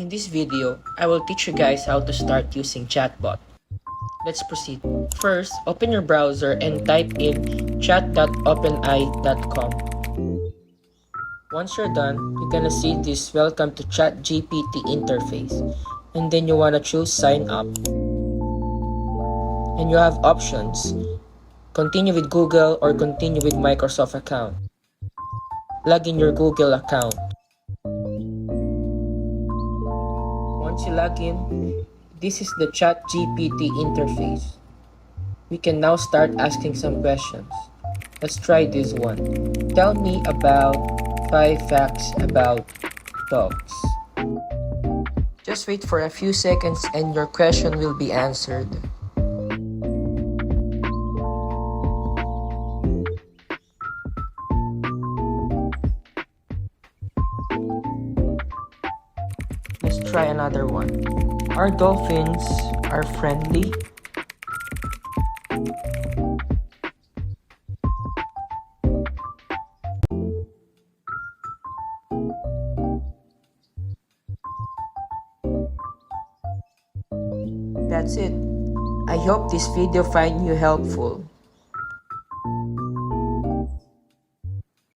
In this video, I will teach you guys how to start using Chatbot. Let's proceed. First, open your browser and type in chat.openai.com. Once you're done, you're gonna see this welcome to ChatGPT interface. And then you wanna choose sign up. And you have options. Continue with Google or continue with Microsoft account. Log in your Google account. Once you log in, this is the ChatGPT interface. We can now start asking some questions. Let's try this one. Tell me about 5 facts about dogs. Just wait for a few seconds and your question will be answered. Let's try another one. Are dolphins friendly? That's it. I hope this video find you helpful.